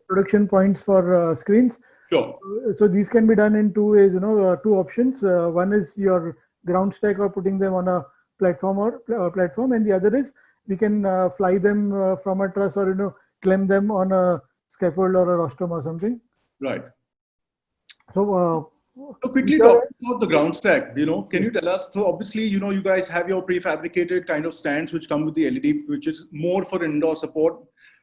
production points for screens. Sure. So these can be done in two ways, two options. One is your ground stack or putting them on a platform platform, and the other is we can fly them from a truss or clamp them on a scaffold or a rostrum or something. Right. So quickly talk about the ground stack, can you tell us? So obviously, you guys have your prefabricated kind of stands which come with the LED, which is more for indoor support.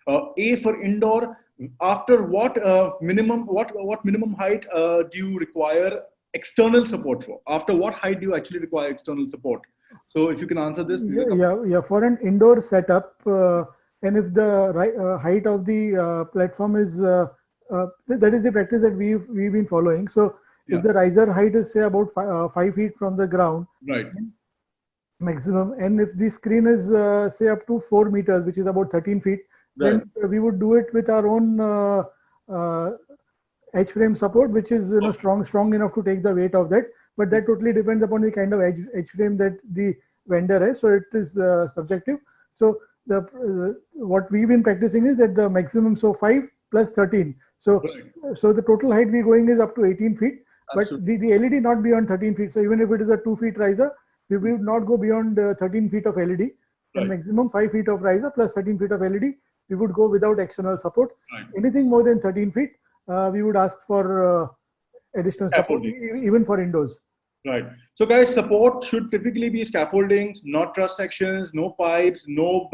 For indoor, after what minimum height do you require external support for? After what height do you actually require external support? So if you can answer this. Yeah. For an indoor setup, and if the height of the platform is that is the practice that we've been following. So if the riser height is say about 5 feet from the ground, right, maximum, and if the screen is say up to 4 meters, which is about 13 feet, right, then we would do it with our own H-frame support, which is strong enough to take the weight of that. But that totally depends upon the kind of H-frame that the vendor has. So it is subjective. So what we've been practicing is that the maximum, so 5 plus 13. So so the total height we're going is up to 18 feet. Absolutely. But the LED not beyond 13 feet. So even if it is a 2 feet riser, we would not go beyond 13 feet of LED. And maximum 5 feet of riser plus 13 feet of LED, we would go without external support. Anything more than 13 feet, we would ask for additional support, even for indoors. Right. So guys, support should typically be scaffoldings, not truss sections, no pipes, no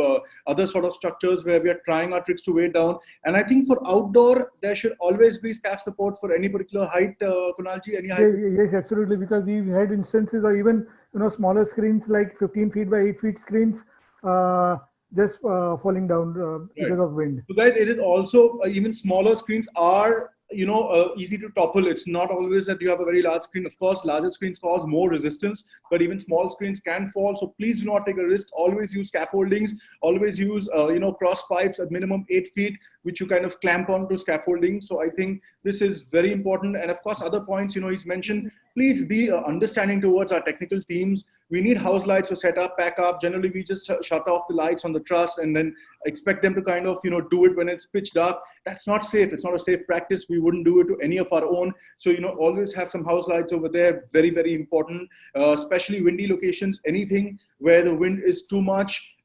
other sort of structures where we are trying our tricks to weigh down. And I think for outdoor, there should always be scaff support for any particular height, Kunalji, any height? Yes, absolutely. Because we've had instances or even, smaller screens like 15 feet by 8 feet screens, just falling down because of wind. So guys, it is also even smaller screens are easy to topple. It's not always that you have a very large screen. Of course, larger screens cause more resistance, but even small screens can fall. So please do not take a risk. Always use scaffoldings. Always use cross pipes at minimum 8 feet, which you kind of clamp onto scaffolding. So I think this is very important. And of course, other points, he's mentioned, please be understanding towards our technical teams. We need house lights to set up, pack up. Generally, we just shut off the lights on the truss and then expect them to kind of, do it when it's pitch dark. That's not safe. It's not a safe practice. We wouldn't do it to any of our own. So, always have some house lights over there. Very, very important, especially windy locations. Anything where the wind is too much,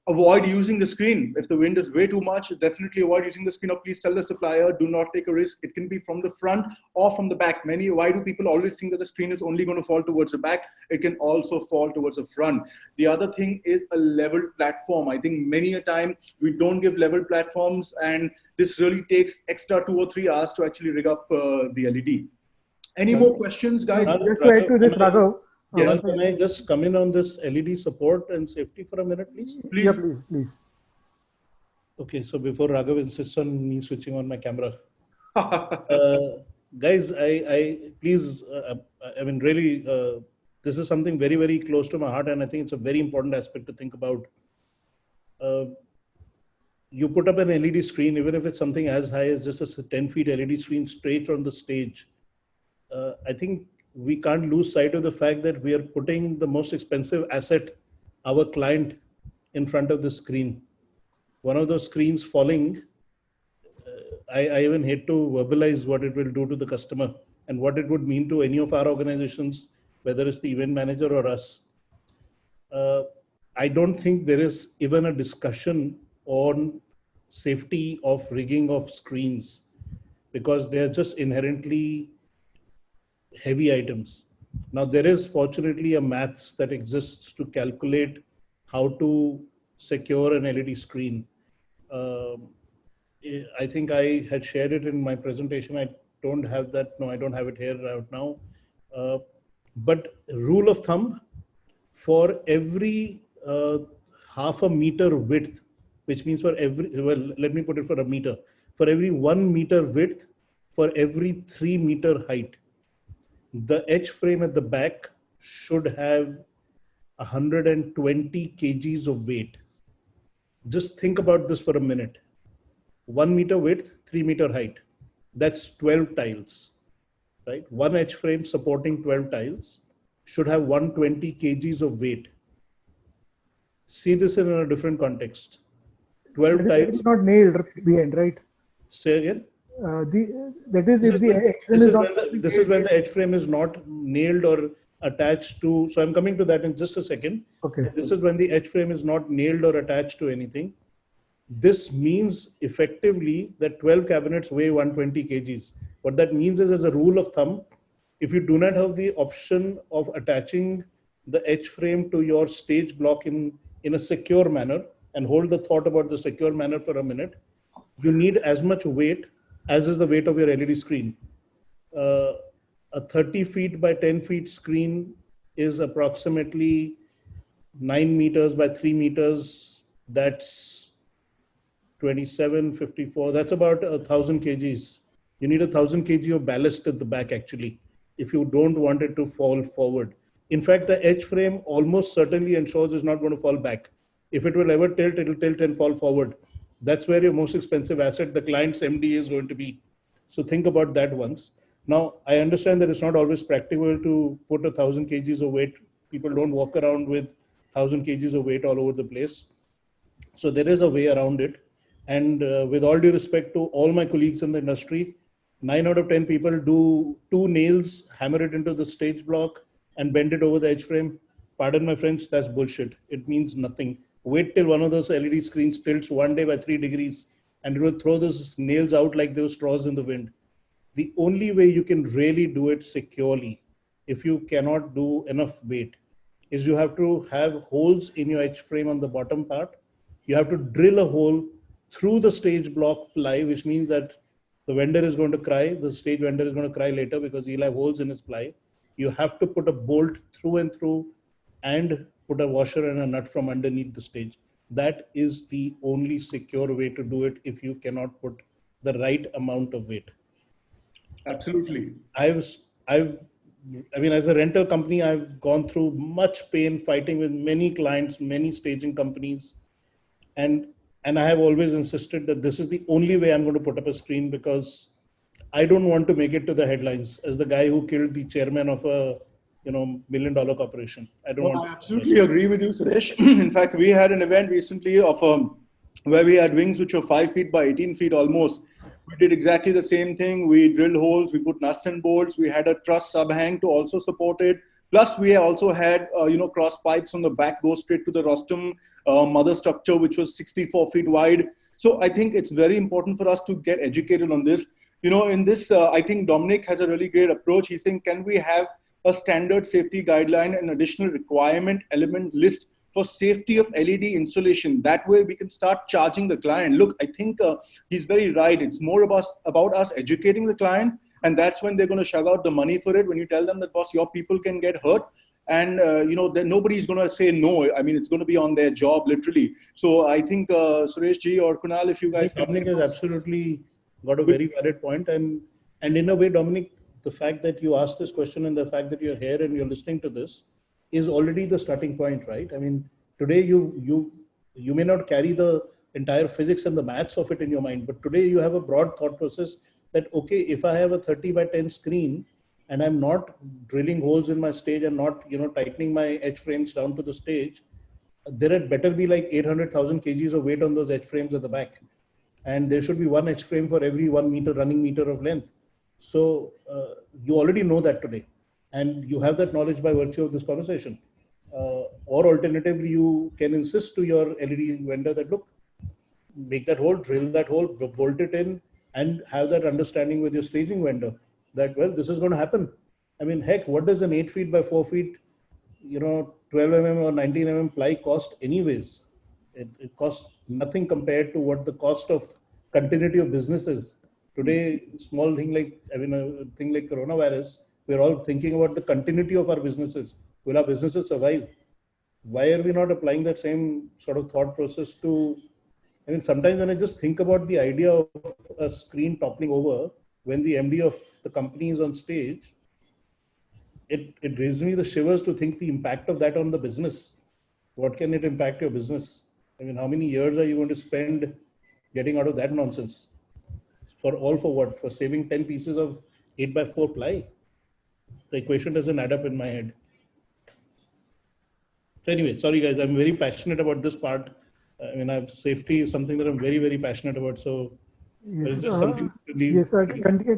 avoid using the screen. If the wind is way too much, definitely avoid using the screen, or please tell the supplier, do not take a risk. It can be from the front or from the back. Why do people always think that the screen is only going to fall towards the back? It can also fall towards the front. The other thing is a level platform. I think many a time we don't give level platforms, and this really takes extra 2 or 3 hours to actually rig up the LED. Any more questions, guys? Just to add to this, Raghav. Yes. Can I just come in on this LED support and safety for a minute, please? Please. Yeah, please. Okay, so before Raghav insists on me switching on my camera. Guys, I please, I mean, really, this is something very, very close to my heart, and I think it's a very important aspect to think about. You put up an LED screen, even if it's something as high as just a 10 feet LED screen straight from the stage. I think we can't lose sight of the fact that we are putting the most expensive asset, our client, in front of the screen. One of those screens falling, I even hate to verbalize what it will do to the customer and what it would mean to any of our organizations, whether it's the event manager or us. I don't think there is even a discussion on safety of rigging of screens, because they're just inherently heavy items. Now, there is fortunately a maths that exists to calculate how to secure an LED screen. I think I had shared it in my presentation. I don't have that. No, I don't have it here right now. But rule of thumb, for every half a meter width, which means for every, well, let me put it for a meter, for every 1 meter width, for every 3 meter height, the H frame at the back should have 120 kgs of weight. Just think about this for a minute. 1 meter width, 3 meter height. That's 12 tiles, right? One H frame supporting 12 tiles should have 120 kgs of weight. See this in a different context. 12 tiles. It's not nailed behind, right? Say again. That is if the edge frame is not. This is when the edge frame is not nailed or attached to. So I'm coming to that in just a second. Okay. This is when the edge frame is not nailed or attached to anything. This means effectively that 12 cabinets weigh 120 kgs. What that means is, as a rule of thumb, if you do not have the option of attaching the edge frame to your stage block in a secure manner, and hold the thought about the secure manner for a minute, you need as much weight as is the weight of your LED screen. A 30 feet by 10 feet screen is approximately 9 meters by 3 meters. That's 2754. That's about 1,000 kgs. You need 1,000 kg of ballast at the back, actually, if you don't want it to fall forward. In fact, the edge frame almost certainly ensures it's not going to fall back. If it will ever tilt, it'll tilt and fall forward. That's where your most expensive asset, the client's MD, is going to be. So think about that once. Now, I understand that it's not always practical to put 1,000 kgs of weight. People don't walk around with 1,000 kgs of weight all over the place. So there is a way around it. And with all due respect to all my colleagues in the industry, 9 out of 10 people do 2 nails, hammer it into the stage block and bend it over the edge frame. Pardon my French, that's bullshit. It means nothing. Wait till one of those LED screens tilts one day by 3 degrees and it will throw those nails out like they were straws in the wind. The only way you can really do it securely, if you cannot do enough weight, is you have to have holes in your edge frame on the bottom part. You have to drill a hole through the stage block ply, which means that the vendor is going to cry. The stage vendor is going to cry later because he'll have holes in his ply. You have to put a bolt through and through and put a washer and a nut from underneath the stage. That is the only secure way to do it if you cannot put the right amount of weight. Absolutely. I mean, as a rental company, I've gone through much pain fighting with many clients, many staging companies. And I have always insisted that this is the only way I'm going to put up a screen, because I don't want to make it to the headlines as the guy who killed the chairman of a $1 million corporation. I don't want I absolutely agree with you, Suresh. In fact, we had an event recently of where we had wings which were 5 feet by 18 feet almost. We did exactly the same thing. We drilled holes, we put nuts and bolts, we had a truss subhang to also support it. Plus, we also had, cross pipes on the back go straight to the rostrum mother structure, which was 64 feet wide. So I think it's very important for us to get educated on this. In this, I think Dominic has a really great approach. He's saying, can we have a standard safety guideline and additional requirement element list for safety of LED installation? That way we can start charging the client. Look, I think he's very right. It's more about us educating the client. And that's when they're going to shug out the money for it. When you tell them that, boss, your people can get hurt. And, then nobody's going to say no. I mean, it's going to be on their job, literally. So I think, Suresh ji or Kunal, if you guys... Dominic has absolutely got a very valid point. And in a way, Dominic, the fact that you asked this question and the fact that you're here and you're listening to this is already the starting point, right? I mean, today you may not carry the entire physics and the maths of it in your mind, but today you have a broad thought process that, okay, if I have a 30 by 10 screen and I'm not drilling holes in my stage and not, tightening my edge frames down to the stage, there had better be like 800,000 kgs of weight on those edge frames at the back. And there should be one edge frame for every 1 meter running meter of length. So you already know that today, and you have that knowledge by virtue of this conversation. Or alternatively, you can insist to your LED vendor that, look, make that hole, drill that hole, bolt it in, and have that understanding with your staging vendor that, well, this is going to happen. I mean, heck, what does an 8 feet by 4 feet, 12 mm or 19 mm ply cost anyways? It costs nothing compared to what the cost of continuity of business is. Today, small thing like, a thing like coronavirus, we're all thinking about the continuity of our businesses. Will our businesses survive? Why are we not applying that same sort of thought process to, sometimes when I just think about the idea of a screen toppling over when the MD of the company is on stage, it gives me the shivers to think the impact of that on the business. What can it impact your business? How many years are you going to spend getting out of that nonsense? For what? For saving 10 pieces of 8 by 4 ply? The equation doesn't add up in my head. So anyway, sorry guys, I'm very passionate about this part. Safety is something that I'm very, very passionate about. So Or is Yes. there something to leave? Yes.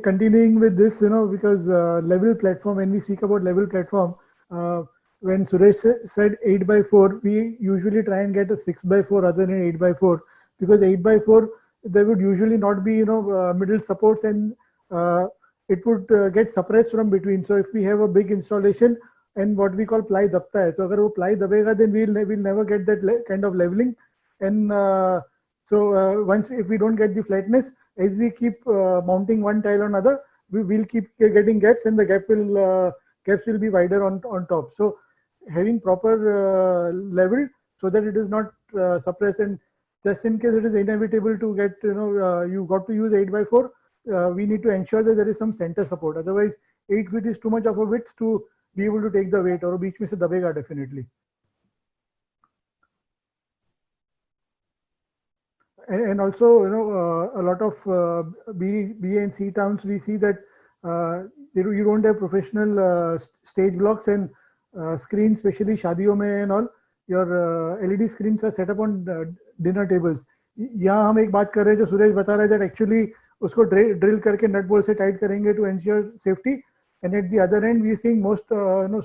Continuing with this, because level platform. When we speak about level platform, uh, when Suresh said 8x4, we usually try and get a 6x4 rather than 8x4, because 8x4 there would usually not be middle supports, and uh, it would get suppressed from between. So if we have a big installation and what we call ply dabta hai, so agar wo ply dabega, then we'll never get that kind of leveling. And once if we don't get the flatness, as we keep mounting one tile on another, we will keep getting gaps, and the gaps will be wider on top. So having proper level, so that it is not suppressed, and just in case it is inevitable to get, you got to use 8x4, we need to ensure that there is some center support. Otherwise 8 feet is too much of a width to be able to take the weight, or beach mein se dabega definitely. And also, a lot of B and C towns, we see that you don't have professional stage blocks and screens, especially शादियों में and all. Your LED screens are set up on dinner tables. यहाँ हम एक बात कर रहे हैं, जो सुरेश बता रहा है, that actually उसको drill करके nut bolt से tight करेंगे to ensure safety. And at the other end, we are seeing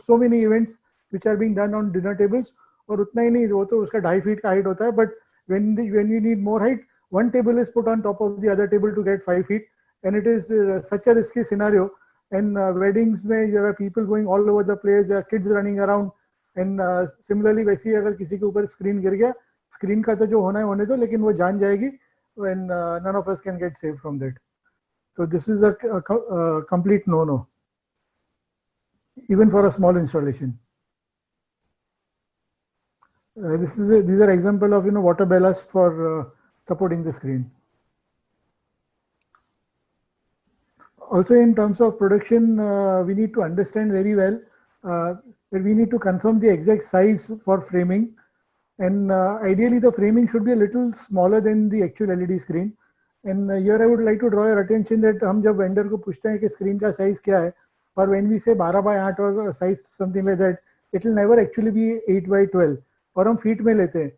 so many events which are being done on dinner tables. और उतना ही नहीं, वो तो उसका 2.5 feet का height होता है, but when you need more height, one table is put on top of the other table to get 5 feet, and it is such a risky scenario. And weddings, there are people going all over the place, there are kids running around, and similarly, वैसे ही अगर किसी के ऊपर screen गिर गया, screen का तो जो होना है होने दो, लेकिन वो जान जाएगी, and none of us can get saved from that. So this is a complete no-no, even for a small installation. These are example of water ballast for supporting the screen. Also, in terms of production, we need to understand very well that we need to confirm the exact size for framing, and ideally the framing should be a little smaller than the actual LED screen. And here I would like to draw your attention that हम जब vendor को पूछते हैं कि screen का size क्या है, or when we say 12x8 or size something like that, it will never actually be 8x12. और हम feet में लेते हैं,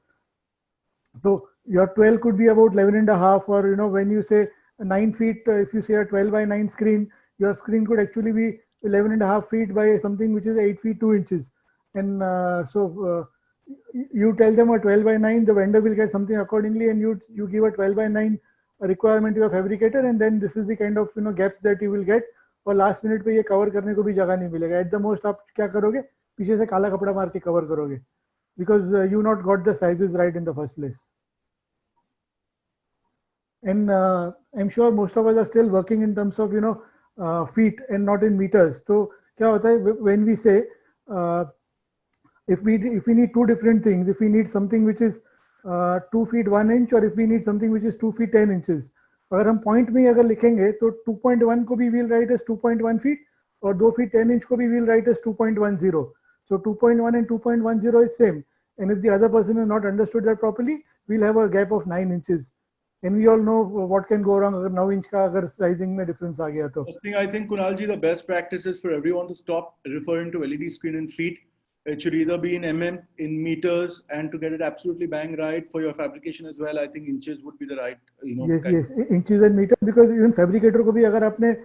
तो your 12 could be about 11.5, or when you say 9 feet, if you say a 12x9 screen, your screen could actually be 11.5 feet by something which is 8 feet 2 inches. And you tell them a 12x9, the vendor will get something accordingly, and you give a 12x9 requirement to your fabricator, and then this is the kind of gaps that you will get. और last minute पे ये cover करने को भी जगह नहीं मिलेगा. At the most आप क्या करोगे, पीछे से काला कपड़ा मार के cover करोगे, because you not got the sizes right in the first place. And I'm sure most of us are still working in terms of feet and not in meters. So क्या होता है, when we say if we need two different things, if we need something which is 2 feet 1 inch, or if we need something which is 2 feet 10 inches, अगर हम point में अगर लिखेंगे तो 2.1 को भी we'll write as 2.1 feet, और 2 feet 10 inch को भी we'll write as 2.10. So 2.1 and 2.10 is same. And if the other person has not understood that properly, we'll have a gap of 9 inches. And we all know what can go wrong अगर 9 inch का अगर sizing में difference आ गया तो. First thing, I think, Kunal ji, the best practice is for everyone to stop referring to LED screen in feet. It should either be in mm, in meters, and to get it absolutely bang right for your fabrication as well, I think inches would be the right, Yes, inches and meters, because even fabricator को भी अगर आपने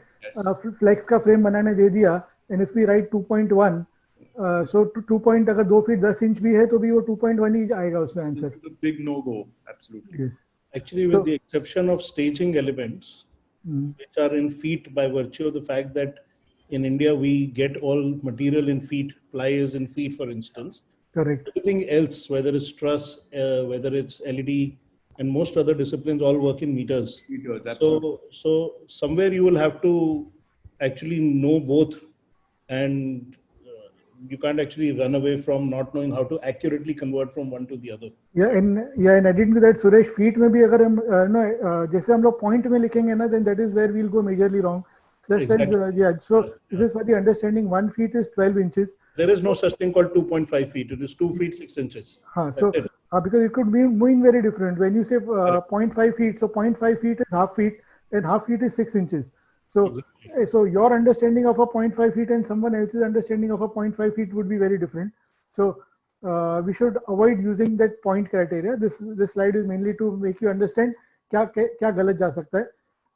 flex का frame बनाने दे दिया, and if we write 2.1, so 2 point अगर 2 feet 10 inch भी है तो भी वो 2.1 ही आएगा उसमें answer. This is a big no-go, absolutely. Yes. Actually, with the exception of staging elements, which are in feet by virtue of the fact that in India we get all material in feet, ply is in feet, for instance. Correct. Everything else, whether it's truss, whether it's LED, and most other disciplines, all work in meters. Meters, absolutely. So somewhere you will have to actually know both, and you can't actually run away from not knowing how to accurately convert from one to the other. Yeah, in addition to that, Suresh, feet में भी अगर हम जैसे हम लोग point में लिखेंगे ना, then that is where we'll go majorly wrong. Exactly. So this is for the understanding. 1 feet is 12 inches. There is no such thing called 2.5 feet. It is 2 feet 6 inches. So because it could mean very different. When you say 0.5 feet, so 0.5 feet is half feet, and half feet is 6 inches. So, exactly. So your understanding of a 0.5 feet and someone else's understanding of a 0.5 feet would be very different. So we should avoid using that point criteria. This slide is mainly to make you understand क्या गलत जा सकता है.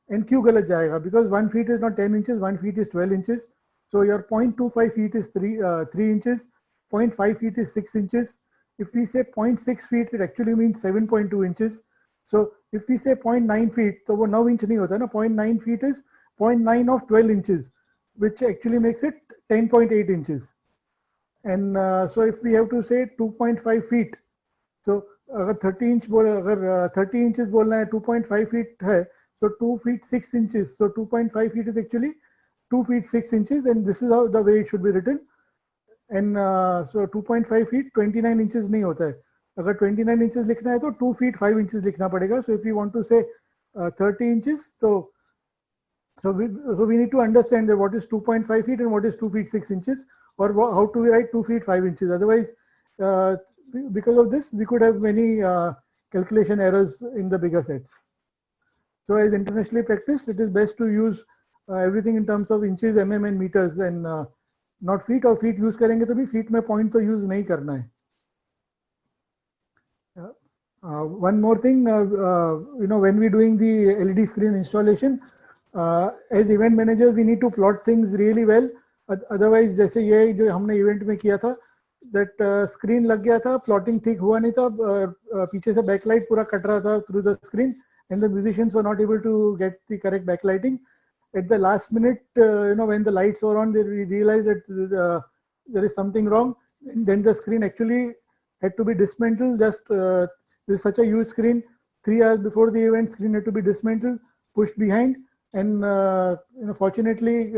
And क्यों गलत जाएगा? Because 1 feet is not 10 inches, 1 feet is 12 inches. So your 0.25 feet is 3 inches, 0.5 feet is 6 inches. If we say 0.6 feet, it actually means 7.2 inches. So if we say 0.9 feet, तो वो 9 inch नहीं होता ना, 0.9 feet is 0.9 of 12 inches, which actually makes it 10.8 inches. And so if we have to say 2.5 feet, so अगर 30 inch अगर 30 inches बोलना है, 2.5 feet है, so 2 feet 6 inches. So 2.5 feet is actually 2 feet 6 inches, and this is how the way it should be written. And so 2.5 feet 29 inches नहीं होता है. अगर 29 inches लिखना है तो 2 feet 5 inches लिखना पड़ेगा. So if we want to say 30 inches, so we need to understand that what is 2.5 feet and what is 2 feet 6 inches, or how to write 2 feet 5 inches. Otherwise, because of this, we could have many calculation errors in the bigger sets. So as internationally practiced, it is best to use everything in terms of inches, mm and meters, and not feet. और feet use करेंगे तो भी feet में point तो use नहीं करना है. One more thing, when we're doing the LED screen installation, as event managers, we need to plot things really well. Otherwise, जैसे ये जो हमने event में किया था, that screen लग गया था, plotting ठीक हुआ नहीं था, पीछे से backlight पूरा कट रहा था through the screen, and the musicians were not able to get the correct backlighting. At the last minute, when the lights were on, they realized that there is something wrong. And then the screen actually had to be dismantled. Just this is such a huge screen. 3 hours before the event, screen had to be dismantled, pushed behind, and fortunately,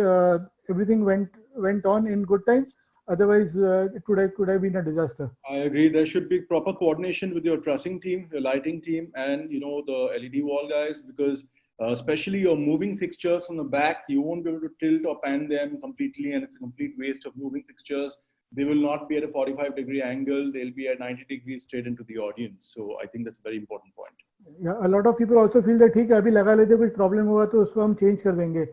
everything went on in good time. Otherwise, it could have been a disaster. I agree. There should be proper coordination with your trussing team, your lighting team, and the LED wall guys, because especially your moving fixtures from the back, you won't be able to tilt or pan them completely, and it's a complete waste of moving fixtures. They will not be at a 45-degree angle. They'll be at 90 degrees straight into the audience. So I think that's a very important point. Yeah, a lot of people also feel that ठीक है अभी लगा लेते कुछ problem हुआ तो उसको हम change कर देंगे.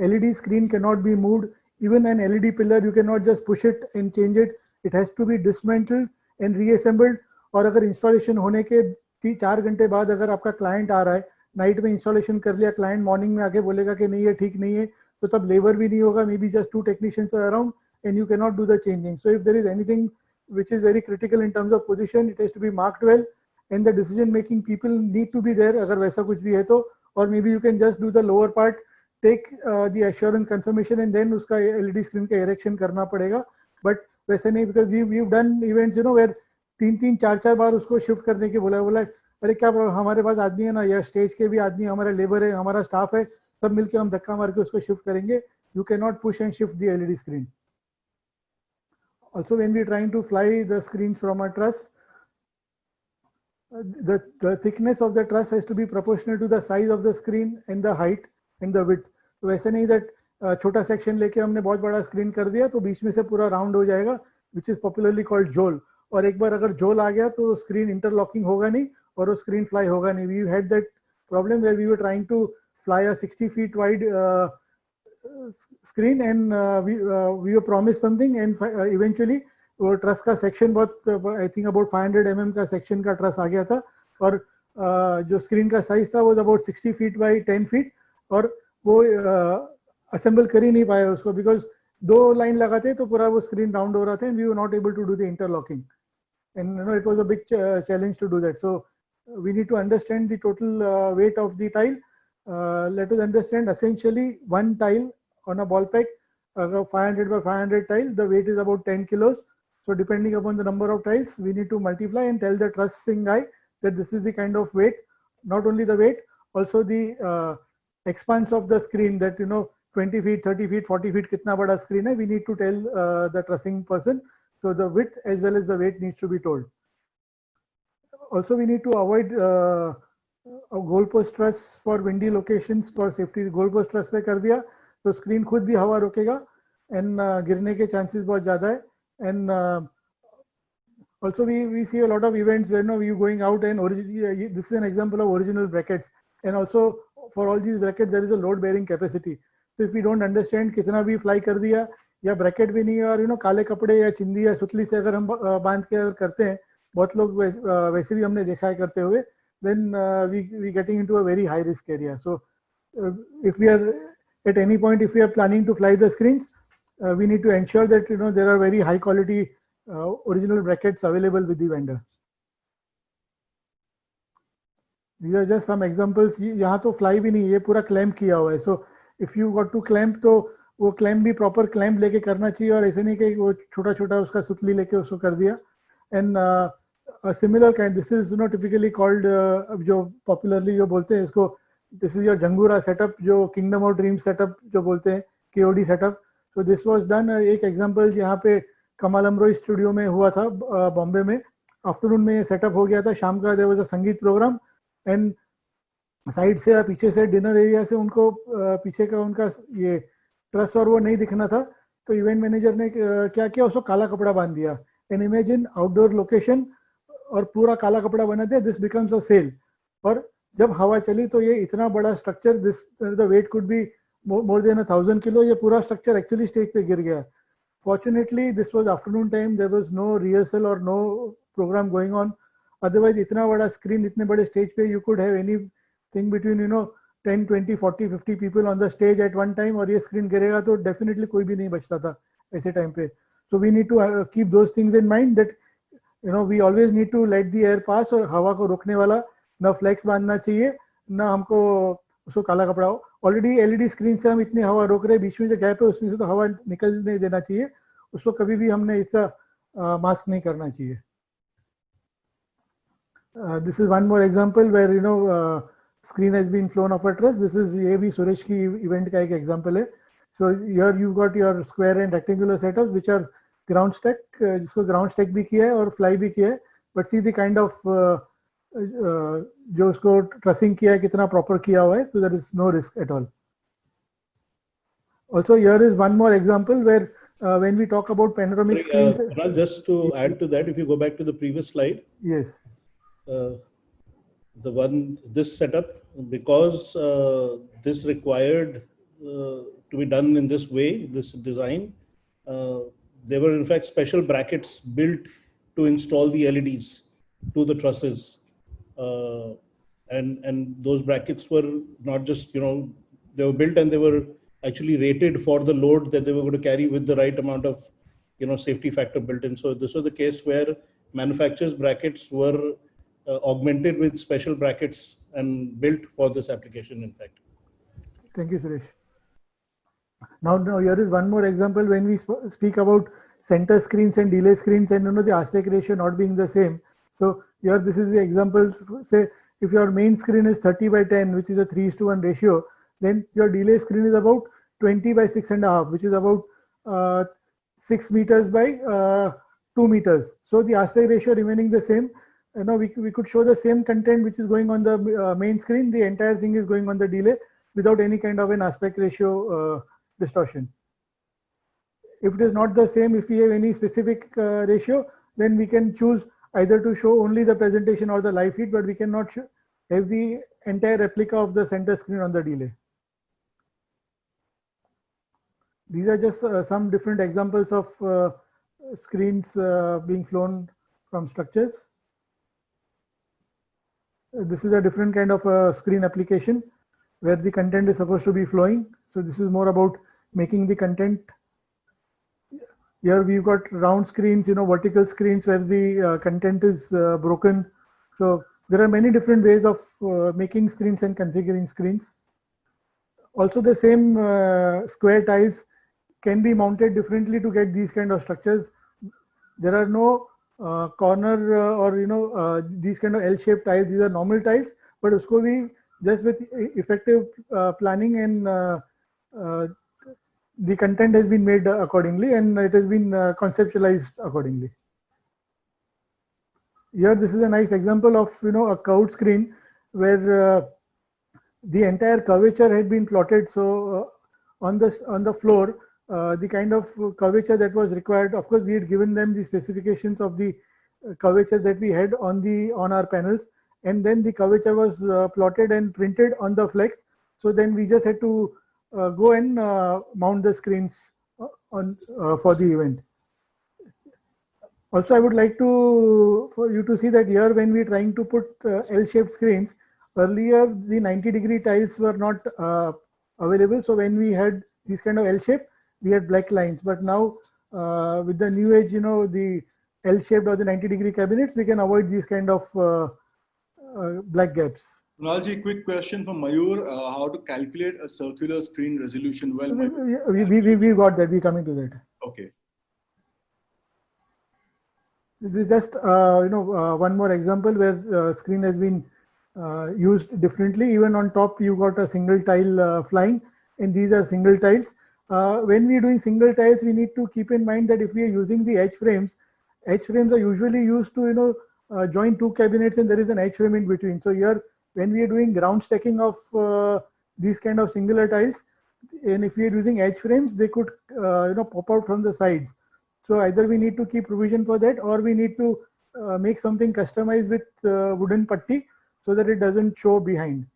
LED screen cannot be moved. Even an LED pillar, you cannot just push it and change it. It has to be dismantled and reassembled. और अगर installation होने के 4 घंटे बाद अगर आपका client आ रहा है, नाइट में इंस्टॉलेशन कर लिया, क्लाइंट मॉर्निंग में आके बोलेगा कि नहीं ये ठीक नहीं है, तो तब लेबर भी नहीं होगा, may be just 2 technicians are around and you cannot do the changing. So if there is anything which is very critical in terms of position, it has to be marked well, and the decision making people need to be there अगर वैसा कुछ भी है तो, or maybe you can just do the lower part, take the assurance confirmation and then उसका LED screen का erection करना पड़ेगा. But वैसे नहीं, because we've done events where 3-3, 4-4 बार उसको शिफ्ट करने की बोला अरे क्या हमारे पास आदमी है ना, या स्टेज के भी आदमी, हमारा लेबर है, हमारा स्टाफ है, सब मिलके हम धक्का मार के उसको शिफ्ट करेंगे. You cannot push and shift the LED screen. Also, when we are trying to fly the screen from a truss, the thickness of the truss has to be proportional to the size of the screen and the height and the width. तो वैसे नहीं that छोटा section लेके हमने बहुत बड़ा screen कर दिया तो बीच में से पूरा round हो जाएगा, which is popularly called jol. और एक बार अगर jol आ गया तो screen interlocking होगा नहीं और वो screen fly होगा नहीं. We had that problem where we were trying to fly a 60 feet wide screen and we were promised something, and eventually वो ट्रस का सेक्शन बहुत, आई थिंक अबाउट 500 mm का सेक्शन का ट्रस आ गया था, और जो स्क्रीन का साइज था वो अबाउट 60 feet बाई 10 feet, और वो असेंबल कर ही नहीं पाया उसको, बिकॉज 2 लाइन लगाते तो पूरा वो स्क्रीन राउंड हो रहा था, and we were not able to do the interlocking, and it was a big challenge to do that. So we need to understand the total weight of the tile. Let us understand essentially one tile on a ball pack, 500 by 500 tile, the weight is about 10 kilos. So depending upon the number of tiles, we need to multiply and tell the trussing guy that this is the kind of weight. Not only the weight, also the expanse of the screen, that 20 feet, 30 feet, 40 feet kitna bada screen hai, we need to tell the trussing person. So the width as well as the weight needs to be told. Also, we need to avoid a goalpost truss for windy locations for safety. Goalpost truss पे कर दिया तो screen खुद भी हवा रोकेगा and गिरने के chances बहुत ज़्यादा है. And also we see a lot of events where we going out and this is an example of original brackets, and also for all these brackets there is a load bearing capacity. So if we don't understand कितना भी fly कर दिया या bracket भी नहीं है, और काले कपड़े या चिंदी या सुतली से अगर हम बांध के अगर करते हैं, बहुत लोग वैसे भी हमने देखा है करते हुए, then we getting into a very high risk area. So if we are at any point, if we are planning to fly the screens, we need to ensure that there are very high quality original brackets available with the vendor. These are just some examples. यहाँ तो fly भी नहीं, ये पूरा clamp किया हुआ है. So if you got to clamp, तो वो clamp भी proper clamp लेके करना चाहिए, और ऐसे नहीं कि वो छोटा छोटा उसका सुतली लेके उसको कर दिया. And a similar kind, this is typically called जो popularly जो बोलते हैं इसको, this is your Jangura setup, जो Kingdom of Dreams setup जो बोलते हैं, KOD setup. So this was done. एक example यहाँ पे कमाल अमरोई स्टूडियो में हुआ था बॉम्बे में. आफ्टरनून में सेटअप हो गया था, शाम का देयर वाज अ संगीत प्रोग्राम, एंड साइड से या पीछे से डिनर एरिया से उनको पीछे का उनका ये ट्रस और वो नहीं दिखना था. तो इवेंट मैनेजर ने क्या किया, उसको काला कपड़ा बांध दिया. एंड इमेजिन आउटडोर लोकेशन और पूरा काला कपड़ा बना दिया. This becomes a sail. और जब हवा चली तो ये इतना बड़ा structure, this the weight could be more than 1,000 kilo, ये पूरा स्ट्रक्चर एक्चुअली स्टेज पे गिर गया. Fortunately, this was afternoon time. There was no rehearsal or no program going on. Otherwise, इतना बड़ा screen, इतने बड़े stage पे, you could have anything between 10, 20, 40, 50 people on the stage at one time. और ये screen गिरेगा तो definitely कोई भी नहीं बचता था ऐसे time पे. So we need to keep those things in mind, that we always need to let the air pass. और हवा को रोकने वाला ना फ्लेक्स बांधना चाहिए, ना हमको उसको काला कपड़ा हो. ऑलरेडी एलईडी स्क्रीन से हम इतनी हवा रोक रहे हैं, बीच में जो गैप है उसमें से तो हवा निकलने देना चाहिए. उसको कभी भी हमने इसका मास्क नहीं करना चाहिए. This is one more example where screen has been flown off a truss. This is ये भी सुरेश की इवेंट का एक एग्जांपल है. So here you've got your square and rectangular setups which are ground stack, जिसको ground stack भी किया है और fly भी किया है. But see the kind of जो उसको ट्रसिंग किया है कितना प्रॉपर किया हुआ है. So there is no risk at all. Also here is one more example where when we talk about panoramic screens. Just to add to that, if you go back to the previous slide. Yes. This setup, because this required to be done in this way, this design, there were in fact special brackets built to install the LEDs to the trusses. And those brackets were not just, they were built and they were actually rated for the load that they were going to carry with the right amount of, safety factor built in. So this was the case where manufacturers' brackets were augmented with special brackets and built for this application, in fact. Thank you, Suresh. Now here is one more example when we speak about center screens and delay screens and the aspect ratio not being the same. So here this is the example. Say if your main screen is 30/10, which is a 3:1 ratio, then your delay screen is about 20/6.5, which is about 6 meters by 2 meters. So the aspect ratio remaining the same. We could show the same content which is going on the main screen. The entire thing is going on the delay without any kind of an aspect ratio distortion. If it is not the same, if we have any specific ratio, then we can choose either to show only the presentation or the live feed, but we cannot have the entire replica of the center screen on the delay. These are just some different examples of screens being flown from structures. This is a different kind of a screen application where the content is supposed to be flowing. So this is more about making the content. Here we've got round screens, vertical screens where the content is broken. So there are many different ways of making screens and configuring screens. Also the same square tiles can be mounted differently to get these kind of structures. There are no corner or these kind of L-shaped tiles. These are normal tiles, but usko bhi just with effective planning and the content has been made accordingly and it has been conceptualized accordingly. Here this is a nice example of a curved screen where the entire curvature had been plotted. So on the floor, the kind of curvature that was required, of course we had given them the specifications of the curvature that we had on our panels, and then the curvature was plotted and printed on the flex. So then we just had to go and mount the screens for the event. Also, I would like for you to see that here when we're trying to put L-shaped screens, earlier the 90-degree tiles were not available. So when we had this kind of L shape, we had black lines. But now with the new age, the L-shaped or the 90-degree cabinets, we can avoid these kind of black gaps. Kunalji, quick question from Mayur. How to calculate a circular screen resolution? Well, We got that. We're coming to that. okay. This is just one more example where screen has been used differently. Even on top, you got a single tile flying, and these are single tiles. When we're doing single tiles, we need to keep in mind that if we are using the H frames are usually used to join two cabinets, and there is an H frame in between. So here, when we are doing ground stacking of these kind of singular tiles, and if we are using H frames, they could pop out from the sides. So either we need to keep provision for that, or we need to make something customized with wooden putty so that it doesn't show behind.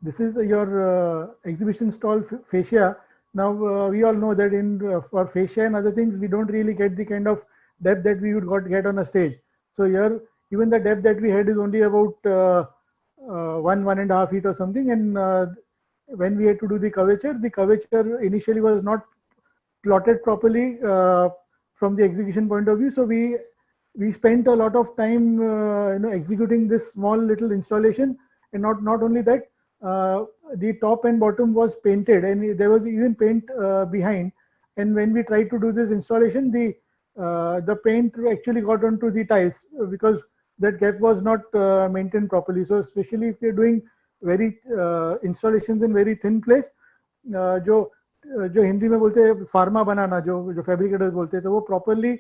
This is your exhibition stall fascia. Now we all know that for fascia and other things, we don't really get the kind of depth that we would get on a stage. So here, even the depth that we had is only about 1.5 feet or something. And when we had to do the curvature initially was not plotted properly from the execution point of view. So we spent a lot of time executing this small little installation, and not only that, the top and bottom was painted, and there was even paint behind. And when we tried to do this installation, the paint actually got onto the tiles because that gap was not maintained properly. So especially if you're doing very installations in very thin place, जो हिंदी में बोलते हैं pharma बनाना, जो fabricators बोलते हैं, तो वो properly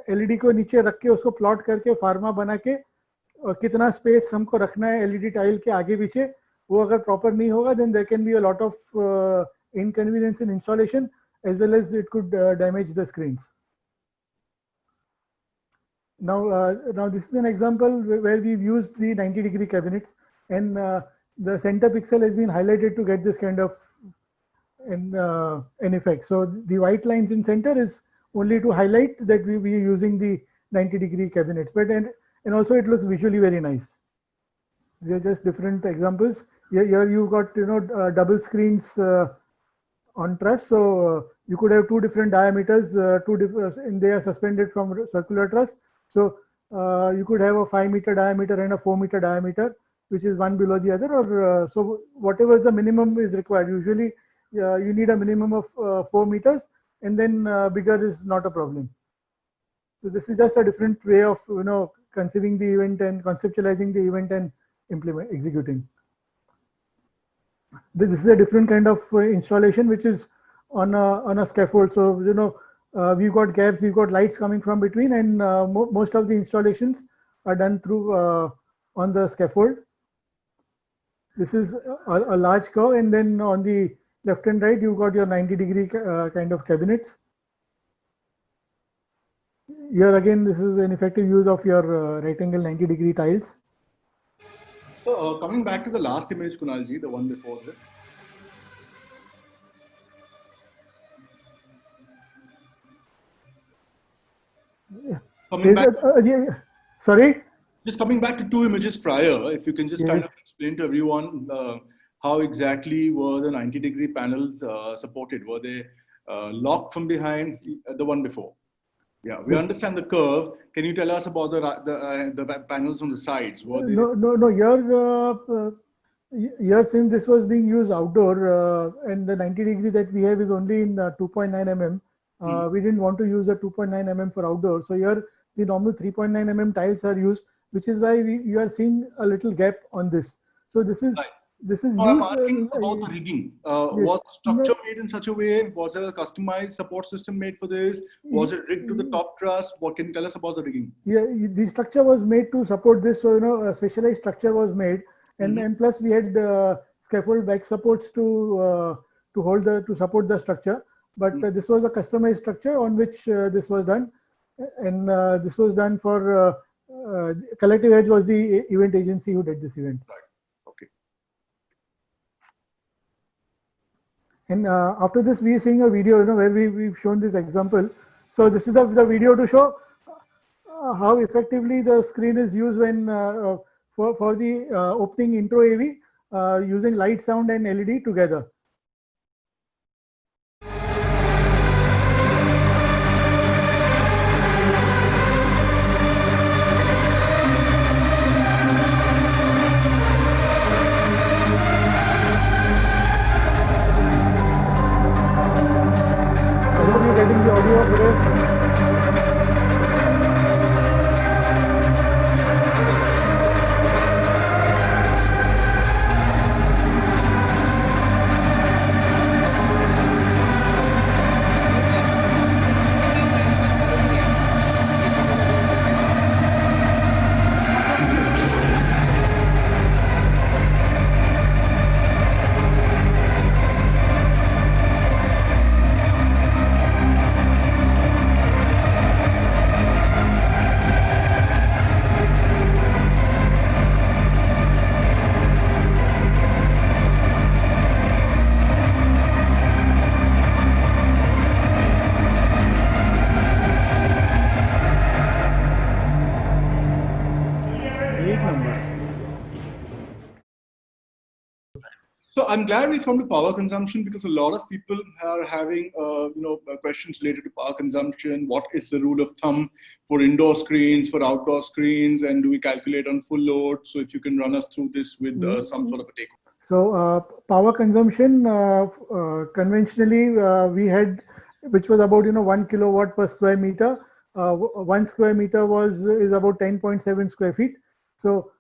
LED को नीचे रख के उसको प्लॉट करके फार्मा बना के और कितना स्पेस हमको रखना है एलईडी टाइल के आगे पीछे, वो अगर प्रॉपर नहीं होगा, then there can be a lot of inconvenience in installation, as well as it could damage the screens. Now this is an example where we've used the 90-degree cabinets, and the center pixel has been highlighted to get this kind of an effect. So the white lines in center is only to highlight that we are using the 90-degree cabinets, but and also it looks visually very nice. They're just different examples. Here you got double screens on truss, so you could have two different diameters, and they are suspended from circular truss. So you could have a 5-meter diameter and a 4-meter diameter, which is one below the other, or so whatever the minimum is required. Usually you need a minimum of 4 meters, and then bigger is not a problem. So this is just a different way of conceiving the event and conceptualizing the event and executing. This is a different kind of installation which is on a scaffold. So we've got gaps, we've got lights coming from between, and most of the installations are done through on the scaffold. This is a large curve, and then on the left and right you've got your 90-degree kind of cabinets. Here again, this is an effective use of your right angle 90-degree tiles. So coming back to the last image, Kunalji, the one before this. Sorry? Just coming back to two images prior, if you can just kind of explain to everyone how exactly were the 90-degree panels supported? Were they locked from behind the one before? Yeah, we understand the curve. Can you tell us about the panels on the sides? Were they... No. Here, since this was being used outdoor, and the 90-degree that we have is only in 2.9 mm, we didn't want to use the 2.9 mm for outdoor. So here, the normal 3.9 mm tiles are used, which is why you are seeing a little gap on this. So this is... Right. This is I'm asking about the rigging. Was the structure made in such a way? Was there a customized support system made for this? Was it rigged to the top truss? What can you tell us about the rigging? Yeah, the structure was made to support this. So a specialized structure was made, and plus we had scaffold back supports to support the structure. But this was a customized structure on which this was done, and this was done for Collective Edge was the event agency who did this event. Right. And after this, we are seeing a video, where we've shown this example. So this is the video to show how effectively the screen is used when for the opening intro AV using light, sound, and LED together. I hope you're getting the audio of it. So I'm glad we found the power consumption, because a lot of people are having questions related to power consumption. What is the rule of thumb for indoor screens, for outdoor screens, and do we calculate on full load? So if you can run us through this with some sort of a take. So power consumption conventionally we had, which was about 1 kilowatt per square meter. 1 square meter is about 10.7 square feet. So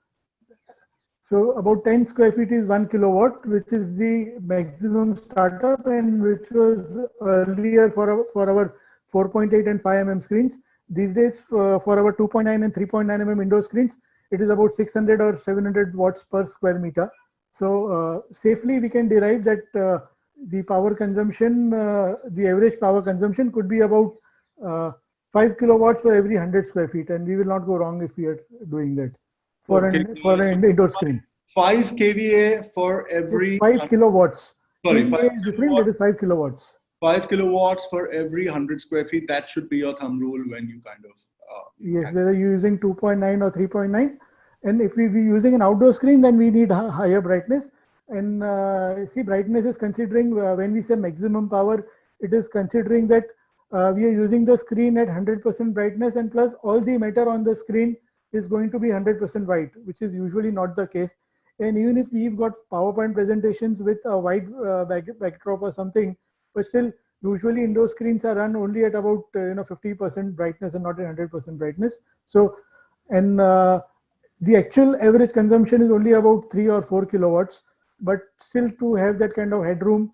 about 10 square feet is 1 kilowatt, which is the maximum startup, and which was earlier for our 4.8 and 5 mm screens. These days for our 2.9 and 3.9 mm indoor screens, it is about 600 or 700 watts per square meter. So safely we can derive that the power consumption, the average power consumption could be about 5 kilowatts for every 100 square feet, and we will not go wrong if we are doing that for an indoor screen. 5 kVA for every 5 kilowatts. Sorry, kVA is different. That is 5 kilowatts. 5 kilowatts for every 100 square feet. That should be your thumb rule when you kind of yes, whether you're using 2.9 or 3.9. And if we be using an outdoor screen, then we need higher brightness. And see, brightness is considering when we say maximum power, it is considering that we are using the screen at 100% brightness, and plus all the matter on the screen is going to be 100% white, which is usually not the case. And even if we've got PowerPoint presentations with a white backdrop or something, but still usually indoor screens are run only at about 50% brightness and not at 100% brightness. So, and the actual average consumption is only about 3 or 4 kilowatts, but still to have that kind of headroom,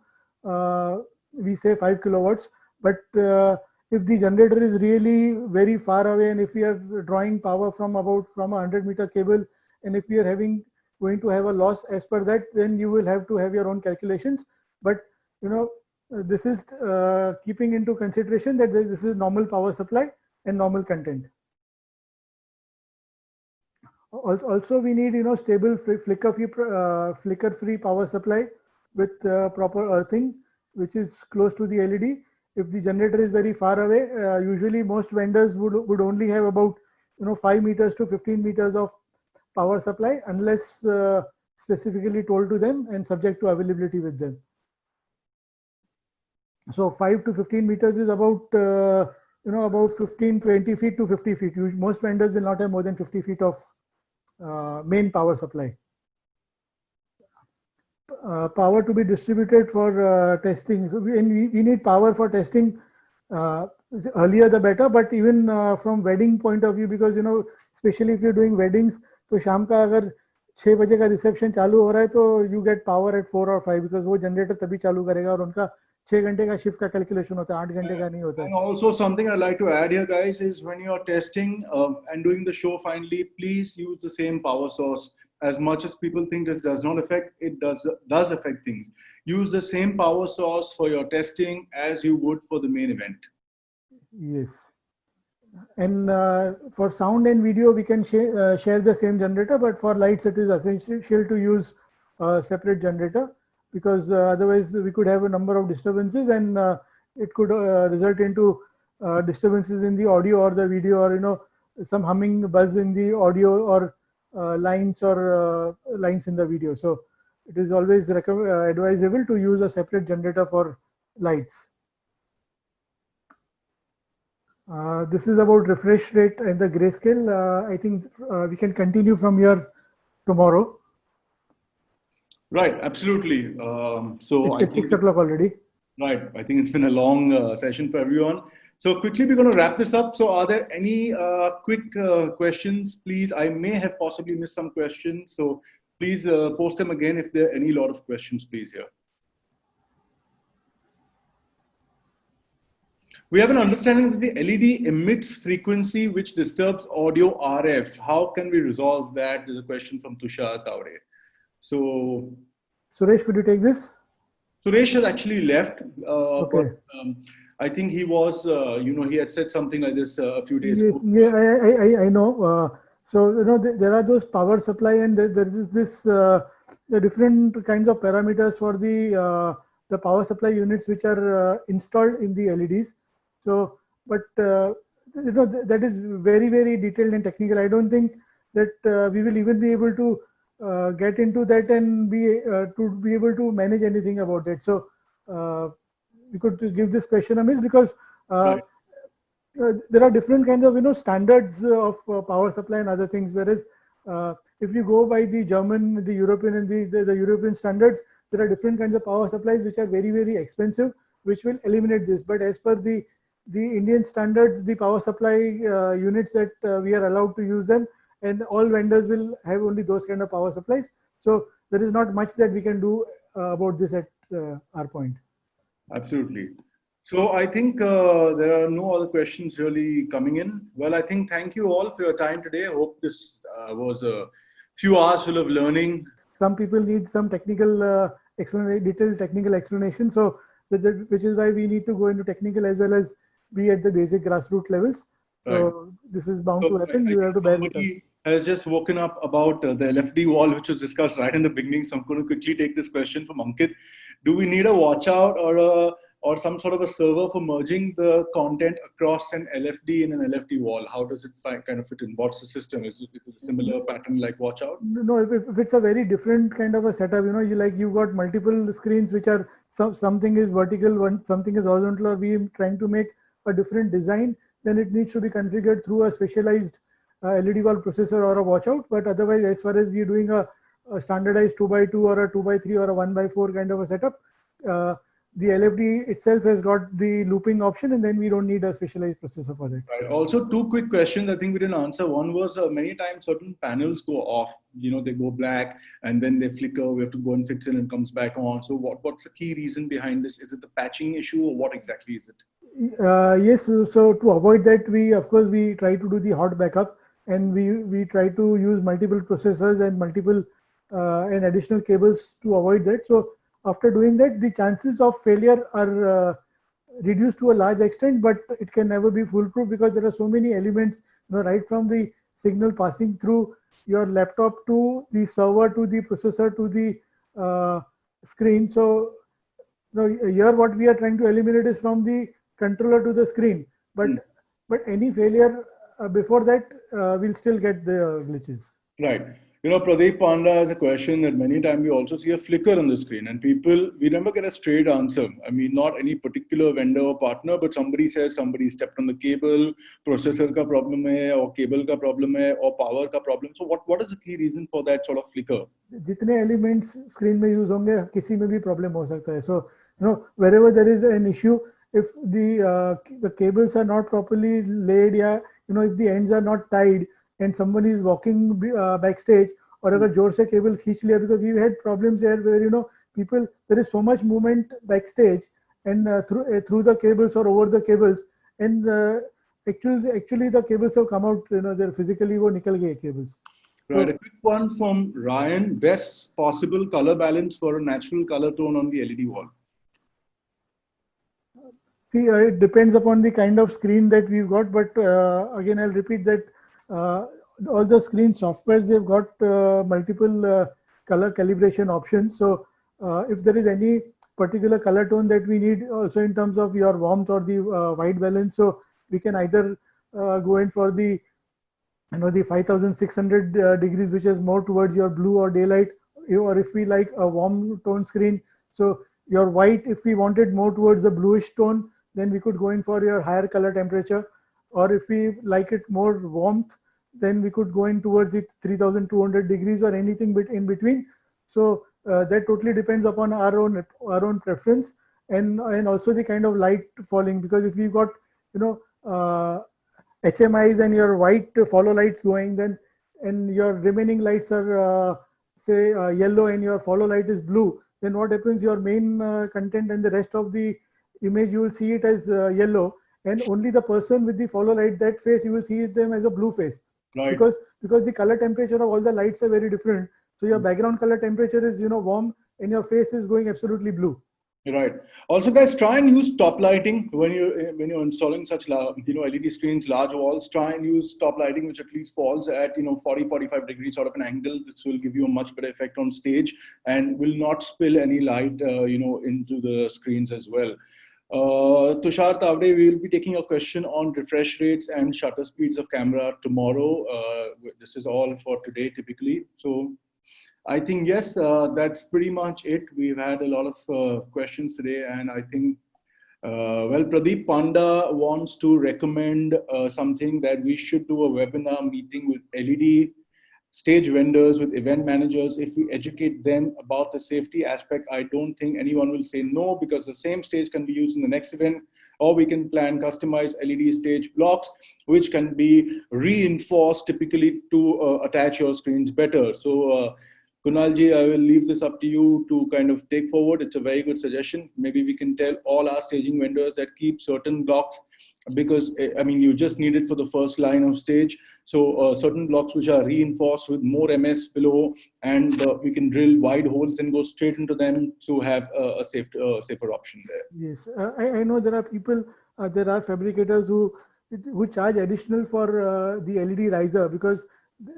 we say 5 kilowatts. But if the generator is really very far away, and if we are drawing power from a 100-meter cable, and if we are going to have a loss as per that, then you will have to have your own calculations. But this is keeping into consideration that this is normal power supply and normal content. Also, we need stable flicker-free power supply with proper earthing, which is close to the LED. If the generator is very far away, usually most vendors would only have about 5 meters to 15 meters of power supply, unless specifically told to them and subject to availability with them. So 5 to 15 meters is about about 20 feet to 50 feet. Most vendors will not have more than 50 feet of main power supply. Power to be distributed for testing. So we need power for testing. Earlier the better, but even from wedding point of view, because especially if you're doing weddings, तो शाम का अगर 6 बजे का reception चालू हो रहा है तो you get power at 4 or 5, because वो जनरेटर तभी चालू करेगा, और उनका 6 घंटे का शिफ्ट का कैलकुलेशन होता है, 8 घंटे का नहीं होता है. And also something I'd like to add here, guys, is when you're testing and doing the show finally, please use the same power source. As much as people think this does not affect, it does affect things. Use the same power source for your testing as you would for the main event. Yes. And for sound and video, we can share the same generator, but for lights, it is essential to use a separate generator, because otherwise we could have a number of disturbances, and it could result into disturbances in the audio or the video, or some humming buzz in the audio, or lines or lines in the video. So it is always advisable to use a separate generator for lights. This is about refresh rate and the grayscale. I think we can continue from here tomorrow. Right, absolutely. So It's 6 o'clock already. Right, I think it's been a long session for everyone. So quickly, we're going to wrap this up. So are there any quick questions, please? I may have possibly missed some questions. So please post them again if there are any lot of questions, please, here. We have an understanding that the LED emits frequency which disturbs audio RF. How can we resolve that? There's a question from Tushar Tavre. So, Suresh, could you take this? Suresh has actually left. Okay. But, I think he was, he had said something like this a few days Yes, ago. yeah, I know. So, there are those power supply and there is this, the different kinds of parameters for the power supply units which are installed in the LEDs. So, but, that is very, very detailed and technical. I don't think that we will even be able to get into that and be able to manage anything about it. So, we could give this question a miss because Right. there are different kinds of standards of power supply and other things. Whereas if you go by the German, the European, and the European standards, there are different kinds of power supplies which are very, very expensive, which will eliminate this. But as per the Indian standards, the power supply units that we are allowed to use them, and all vendors will have only those kind of power supplies. So there is not much that we can do about this at our point. Absolutely. So I think there are no other questions really coming in. Well, I think thank you all for your time today. I hope this was a few hours full of learning. Some people need some technical detailed technical explanation. So which is why we need to go into technical as well as be at the basic grassroots levels. So Right. this is bound to happen. You have to bear with us. Somebody has just woken up about the LFD wall, which was discussed right in the beginning. So I'm going to quickly take this question from Ankit. Do we need a watch out or some sort of a server for merging the content across an LFD in an LFD wall? How does it kind of fit in? What's the system? Is it a similar pattern like watch out? No, if it's a very different kind of a setup, you've got multiple screens which are something is vertical, something is horizontal, or we trying to make a different design, then it needs to be configured through a specialized LED wall processor or a watch out. But otherwise, as far as we're doing a standardized 2x2 or a 2x3 or a 1x4 kind of a setup, the LFD itself has got the looping option, and then we don't need a specialized processor for that. Right. Also, two quick questions I think we didn't answer. One was many times certain panels go off, they go black and then they flicker. We have to go and fix it and it comes back on. So what's the key reason behind this? Is it the patching issue or what exactly is it? Yes, so to avoid that, we try to do the hot backup, and we try to use multiple processors and multiple and additional cables to avoid that. So after doing that, the chances of failure are reduced to a large extent, but it can never be foolproof because there are so many elements, right from the signal passing through your laptop to the server to the processor to the screen. So here what we are trying to eliminate is from the controller to the screen, but any failure before that will still get the glitches. Right. Pradeep Panda has a question that many times we also see a flicker on the screen, and we never get a straight answer. I mean, not any particular vendor or partner, but somebody says somebody stepped on the cable, processor ka problem hai, or cable ka problem hai, or power ka problem. So what is the key reason for that sort of flicker? जितने elements screen में use होंगे, किसी में भी problem हो सकता है. So wherever there is an issue, if the cables are not properly laid, if the ends are not tied, and someone is walking backstage, or अगर जोर से cable खींच लिया, because we've had problems there where people, there is so much movement backstage and through the cables or over the cables, and actually the cables have come out, they're physically वो निकल गए cables. Right. A quick one from Ryan: best possible color balance for a natural color tone on the LED wall. See, it depends upon the kind of screen that we've got, but again, I'll repeat that all the screen softwares, they've got multiple color calibration options. So if there is any particular color tone that we need also in terms of your warmth or the white balance, so we can either go in for the the 5600 degrees, which is more towards your blue or daylight, or if we like a warm tone screen, so your white, if we wanted more towards the bluish tone, then we could go in for your higher color temperature. Or if we like it more warmth, then we could go in towards it 3200 degrees or anything in between. So that totally depends upon our own preference, and also the kind of light falling, because if we've got HMIs and your white follow lights going, then and your remaining lights are say yellow and your follow light is blue, then what happens, your main content and the rest of the image, you will see it as yellow, and only the person with the follow light, that face, you will see them as a blue face. Right. Because the color temperature of all the lights are very different. So your background color temperature is warm, and your face is going absolutely blue. Right. Also, guys, try and use top lighting when you're installing such LED screens, large walls. Try and use top lighting, which at least falls at 40-45 degrees sort of an angle. This will give you a much better effect on stage and will not spill any light into the screens as well. Tushar Tavde, we will be taking a question on refresh rates and shutter speeds of camera tomorrow. This is all for today, typically. So I think, yes, that's pretty much it. We've had a lot of questions today, and I think, well, Pradeep Panda wants to recommend something, that we should do a webinar meeting with LED stage vendors, with event managers. If we educate them about the safety aspect, I don't think anyone will say no, because the same stage can be used in the next event, or we can plan customized LED stage blocks, which can be reinforced typically to attach your screens better. So, Kunalji, I will leave this up to you to kind of take forward. It's a very good suggestion. Maybe we can tell all our staging vendors that keep certain blocks, because I mean, you just need it for the first line of stage. So certain blocks which are reinforced with more MS below, and we can drill wide holes and go straight into them to have a safer option there. Yes, I know there are people, there are fabricators who charge additional for the LED riser, because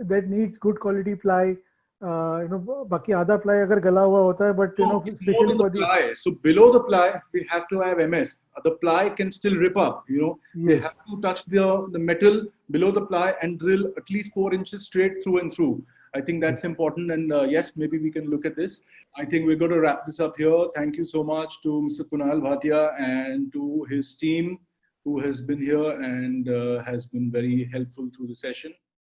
that needs good quality ply. बाकी आधा ply अगर गला हुआ होता है, but especially for the ply. So below the ply, we have to have MS. The ply can still rip up. Yes. They have to touch the metal below the ply and drill at least 4 inches straight through and through. I think that's important, and yes, maybe we can look at this. I think we're going to wrap this up here. Thank you so much to Mr. Kunal Bhatia and to his team, who has been here and has been very helpful through the session.